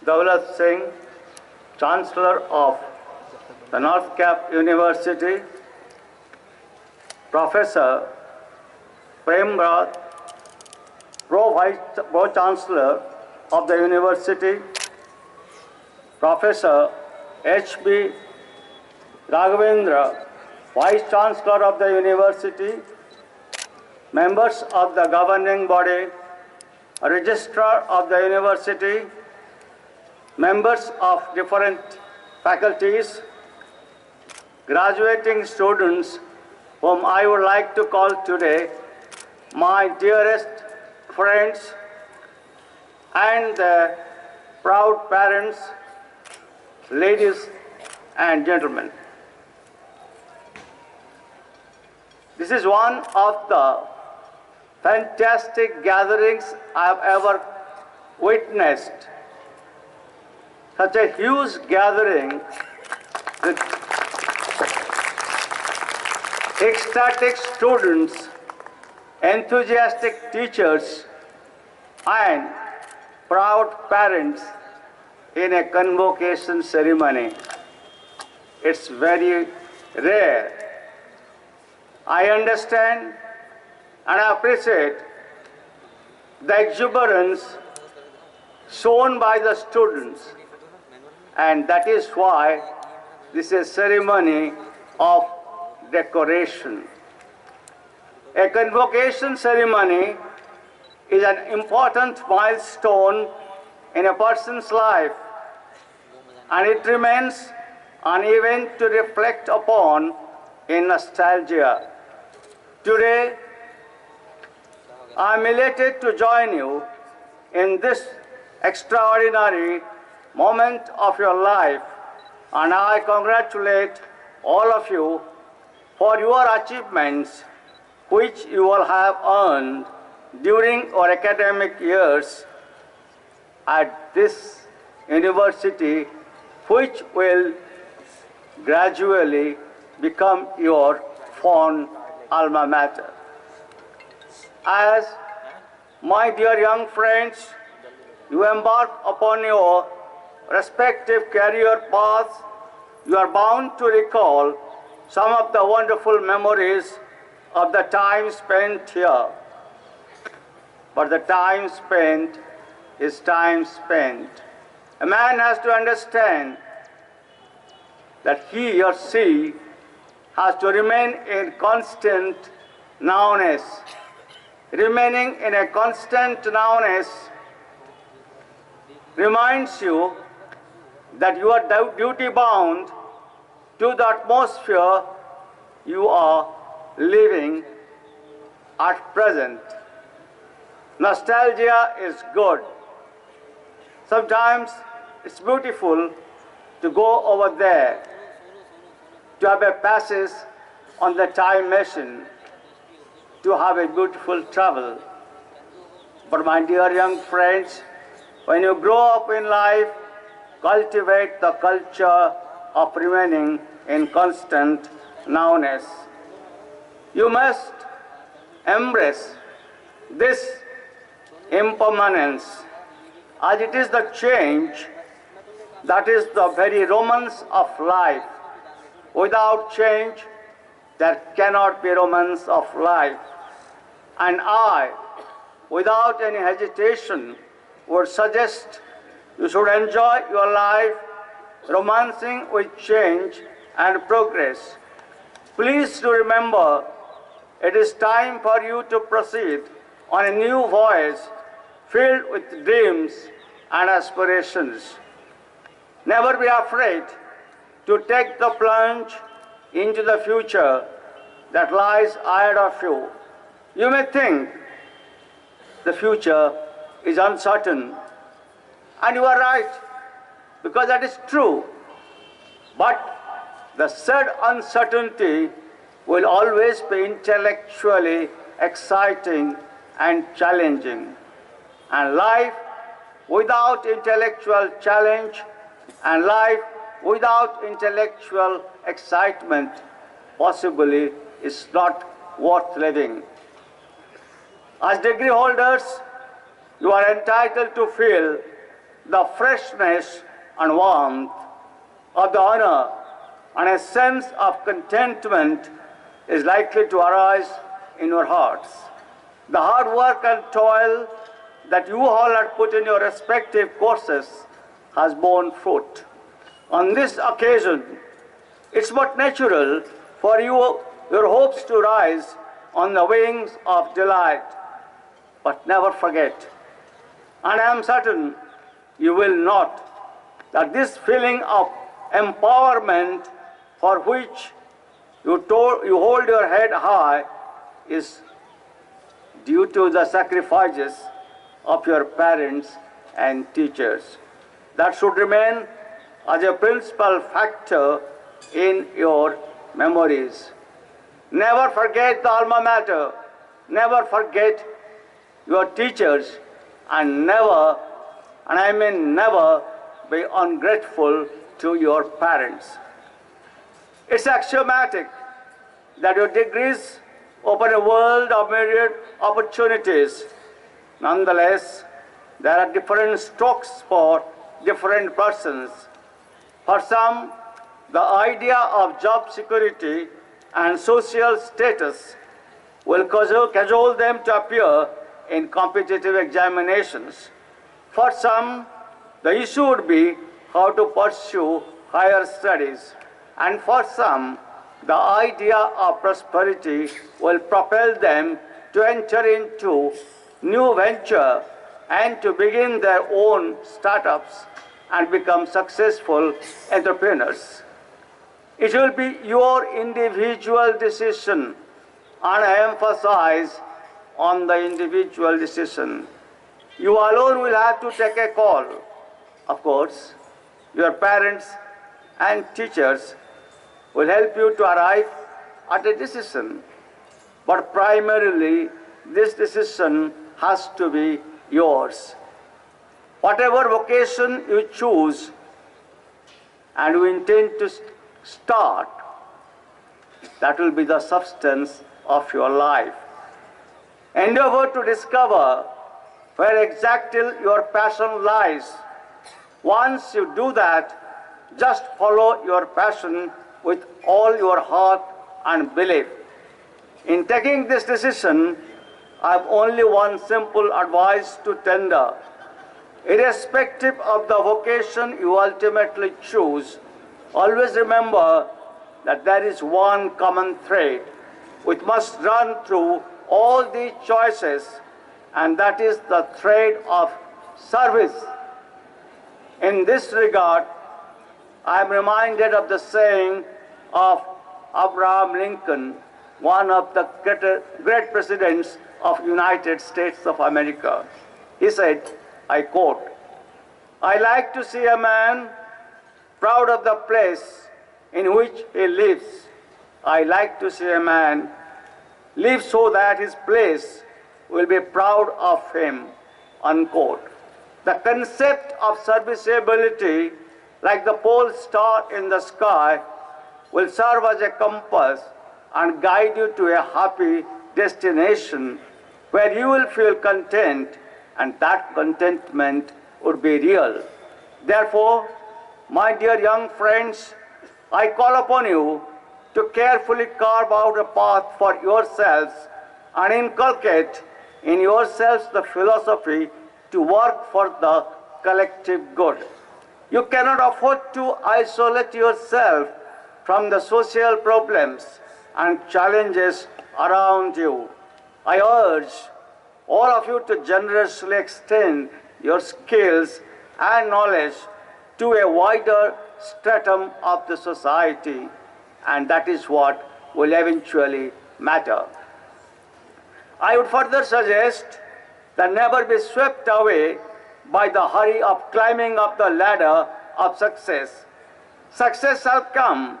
Daulat Singh, Chancellor of the North Cap University, Professor Premraj, Pro-Chancellor of the University, Professor H.B. Raghavendra, Vice-Chancellor of the University, members of the governing body, Registrar of the University, members of different faculties, graduating students whom I would like to call today my dearest friends, and the proud parents, ladies and gentlemen. This is one of the fantastic gatherings I have ever witnessed. Such a huge gathering with ecstatic students, enthusiastic teachers, and proud parents in a convocation ceremony. It's very rare. I understand and appreciate the exuberance shown by the students, and that is why this is a ceremony of decoration. A convocation ceremony is an important milestone in a person's life, and it remains an event to reflect upon in nostalgia. Today, I am elated to join you in this extraordinary moment of your life, and I congratulate all of you for your achievements which you will have earned during your academic years at this university, which will gradually become your fond alma mater. As my dear young friends, you embark upon your respective career paths, you are bound to recall some of the wonderful memories of the time spent here. But the time spent is time spent. A man has to understand that he or she has to remain in constant nowness. Remaining in a constant nowness reminds you that you are duty-bound to the atmosphere you are living at present. Nostalgia is good. Sometimes it's beautiful to go over there, to have a passage on the time machine, to have a beautiful travel. But my dear young friends, when you grow up in life, cultivate the culture of remaining in constant nowness. You must embrace this impermanence, as it is the change that is the very romance of life. Without change, there cannot be romance of life. And I, without any hesitation, would suggest you should enjoy your life romancing with change and progress. Please do remember, it is time for you to proceed on a new voyage filled with dreams and aspirations. Never be afraid to take the plunge into the future that lies ahead of you. You may think the future is uncertain, and you are right, because that is true. But the said uncertainty will always be intellectually exciting and challenging. And life without intellectual challenge and life without intellectual excitement possibly is not worth living. As degree holders, you are entitled to feel the freshness and warmth of the honor, and a sense of contentment is likely to arise in your hearts. The hard work and toil that you all had put in your respective courses has borne fruit. On this occasion, it's but natural for your hopes to rise on the wings of delight. But never forget, and I am certain you will not, that this feeling of empowerment for which you hold your head high is due to the sacrifices of your parents and teachers. That should remain as a principal factor in your memories. Never forget the alma mater, never forget your teachers, and never, and I mean never, be ungrateful to your parents. It's axiomatic that your degrees open a world of myriad opportunities. Nonetheless, there are different strokes for different persons. For some, the idea of job security and social status will cajole them to appear in competitive examinations. For some, the issue would be how to pursue higher studies. And for some, the idea of prosperity will propel them to enter into new venture and to begin their own startups and become successful entrepreneurs. It will be your individual decision, and I emphasize on the individual decision. You alone will have to take a call. Of course, your parents and teachers will help you to arrive at a decision. But primarily, this decision has to be yours. Whatever vocation you choose and you intend to start, that will be the substance of your life. Endeavor to discover where exactly your passion lies. Once you do that, just follow your passion with all your heart and belief. In taking this decision, I have only one simple advice to tender. Irrespective of the vocation you ultimately choose, always remember that there is one common thread which must run through all these choices, and that is the thread of service. In this regard, I am reminded of the saying of Abraham Lincoln, one of the great presidents of United States of America. He said, I quote, "I like to see a man proud of the place in which he lives. I like to see a man live so that his place will be proud of him," unquote. The concept of serviceability, like the pole star in the sky, will serve as a compass and guide you to a happy destination where you will feel content, and that contentment would be real. Therefore, my dear young friends, I call upon you to carefully carve out a path for yourselves and inculcate in yourselves the philosophy to work for the collective good. You cannot afford to isolate yourself from the social problems and challenges around you. I urge all of you to generously extend your skills and knowledge to a wider stratum of the society, and that is what will eventually matter. I would further suggest that never be swept away by the hurry of climbing up the ladder of success. Success shall come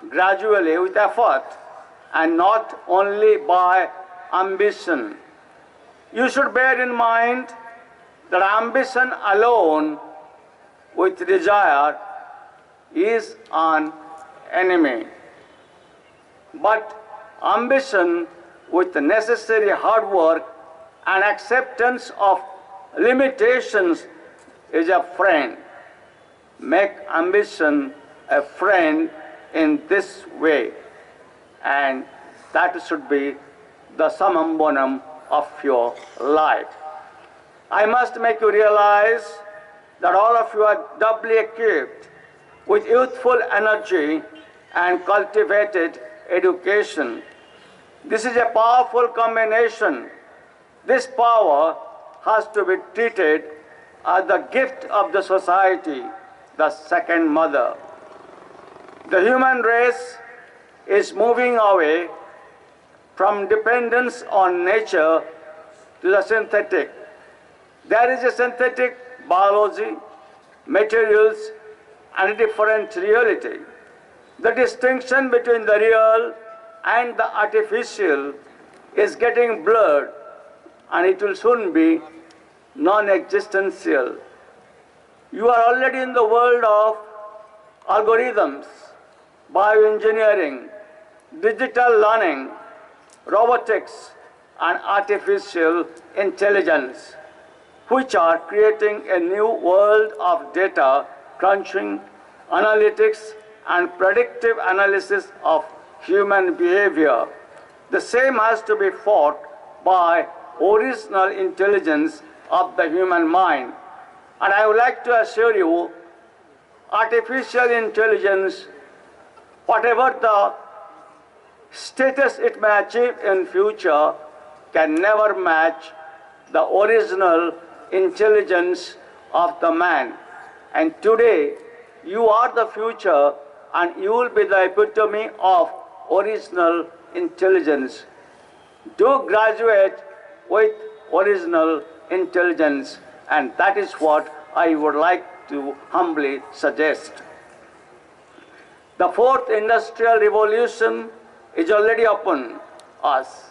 gradually with effort and not only by ambition. You should bear in mind that ambition alone with desire is an enemy. But ambition with the necessary hard work and acceptance of limitations is a friend. Make ambition a friend in this way, and that should be the summum bonum of your life. I must make you realize that all of you are doubly equipped with youthful energy and cultivated education. This is a powerful combination. This power has to be treated as the gift of the society, the second mother. The human race is moving away from dependence on nature to the synthetic. There is a synthetic biology, materials, and a different reality. The distinction between the real and the artificial is getting blurred, and it will soon be non-existential. You are already in the world of algorithms, bioengineering, digital learning, robotics, and artificial intelligence, which are creating a new world of data crunching, analytics, and predictive analysis of human behavior. The same has to be fought by original intelligence of the human mind. And I would like to assure you, artificial intelligence, whatever the status it may achieve in future, can never match the original intelligence of the man. And today, you are the future, and you will be the epitome of original intelligence. Do graduate with original intelligence, and that is what I would like to humbly suggest. The fourth industrial revolution is already upon us.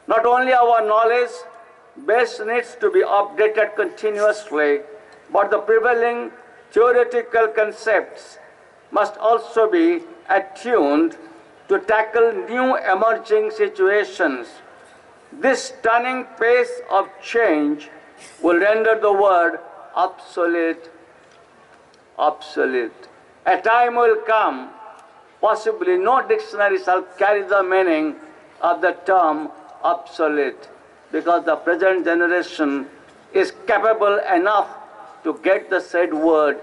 Not only our knowledge base needs to be updated continuously, but the prevailing theoretical concepts must also be attuned to tackle new emerging situations. This stunning pace of change will render the word obsolete. A time will come, possibly no dictionary shall carry the meaning of the term obsolete, because the present generation is capable enough to get the said word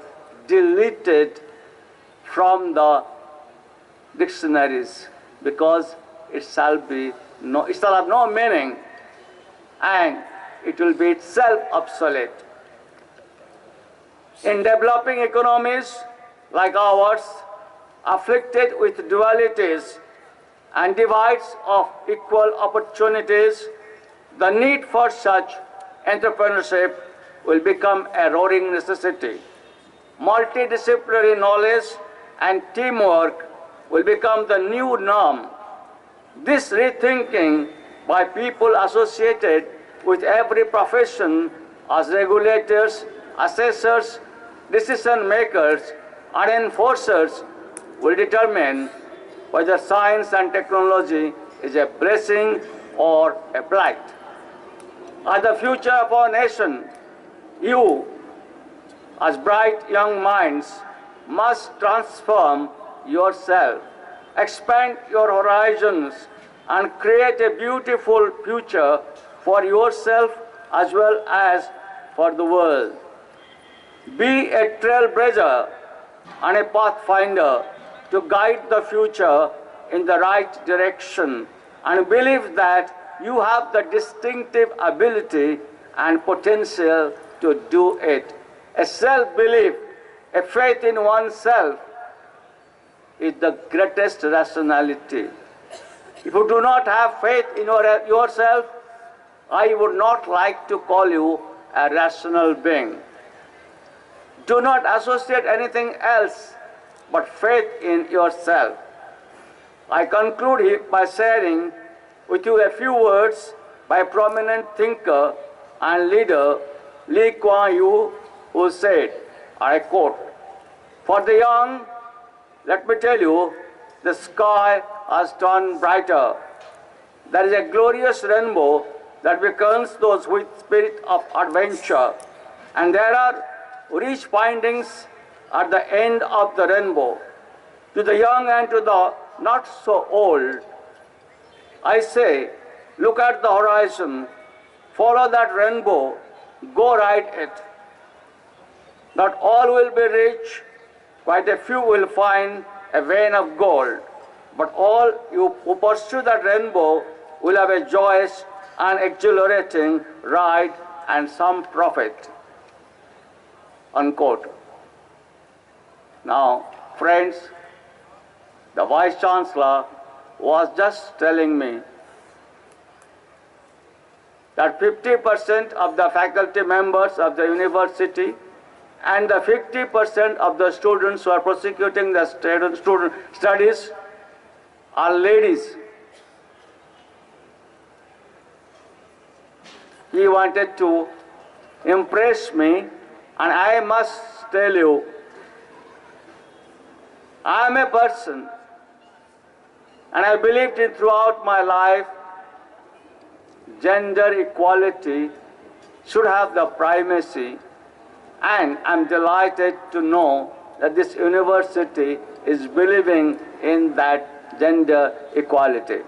deleted from the dictionaries, because it shall have no meaning, and it will be itself obsolete. In developing economies like ours, afflicted with dualities and divides of equal opportunities, the need for such entrepreneurship will become a roaring necessity. Multidisciplinary knowledge and teamwork will become the new norm. This rethinking by people associated with every profession as regulators, assessors, decision makers, and enforcers will determine whether science and technology is a blessing or a blight. As the future of our nation, you, as bright young minds, must transform yourself, expand your horizons, and create a beautiful future for yourself as well as for the world. Be a trailblazer and a pathfinder to guide the future in the right direction, and believe that you have the distinctive ability and potential to do it. A self-belief, a faith in oneself is the greatest rationality. If you do not have faith in yourself, I would not like to call you a rational being. Do not associate anything else but faith in yourself. I conclude by sharing with you a few words by a prominent thinker and leader, Lee Kuan Yew, who said, I quote, "For the young, let me tell you, the sky has turned brighter. There is a glorious rainbow that beckons those with spirit of adventure, and there are reach findings at the end of the rainbow. To the young and to the not so old, I say, look at the horizon, follow that rainbow, go ride it. Not all will be rich, quite a few will find a vein of gold, but all you who pursue that rainbow will have a joyous and exhilarating ride and some profit. Unquote. Now, friends, the Vice Chancellor was just telling me that 50% of the faculty members of the university and the 50% of the students who are prosecuting the student studies are ladies. He wanted to impress me, and I must tell you, I am a person, and I believed in throughout my life, gender equality should have the primacy, and I'm delighted to know that this university is believing in that gender equality.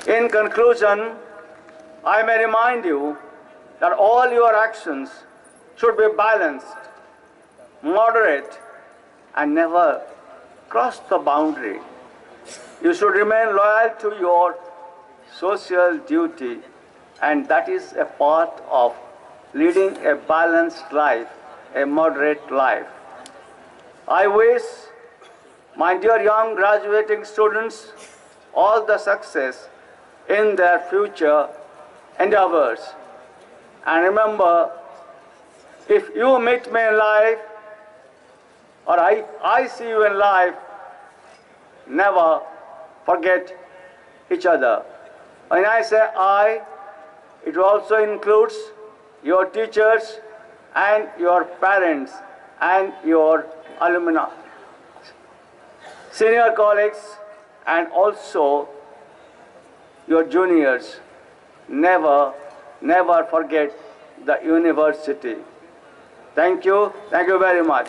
In conclusion, I may remind you that all your actions should be balanced, moderate, and never cross the boundary. You should remain loyal to your social duty, and that is a part of leading a balanced life, a moderate life. I wish my dear young graduating students all the success in their future endeavors. And remember, if you meet me in life, or I see you in life, never forget each other. When I say I, it also includes your teachers and your parents and your alumni, senior colleagues, and also your juniors. Never forget the university. Thank you very much.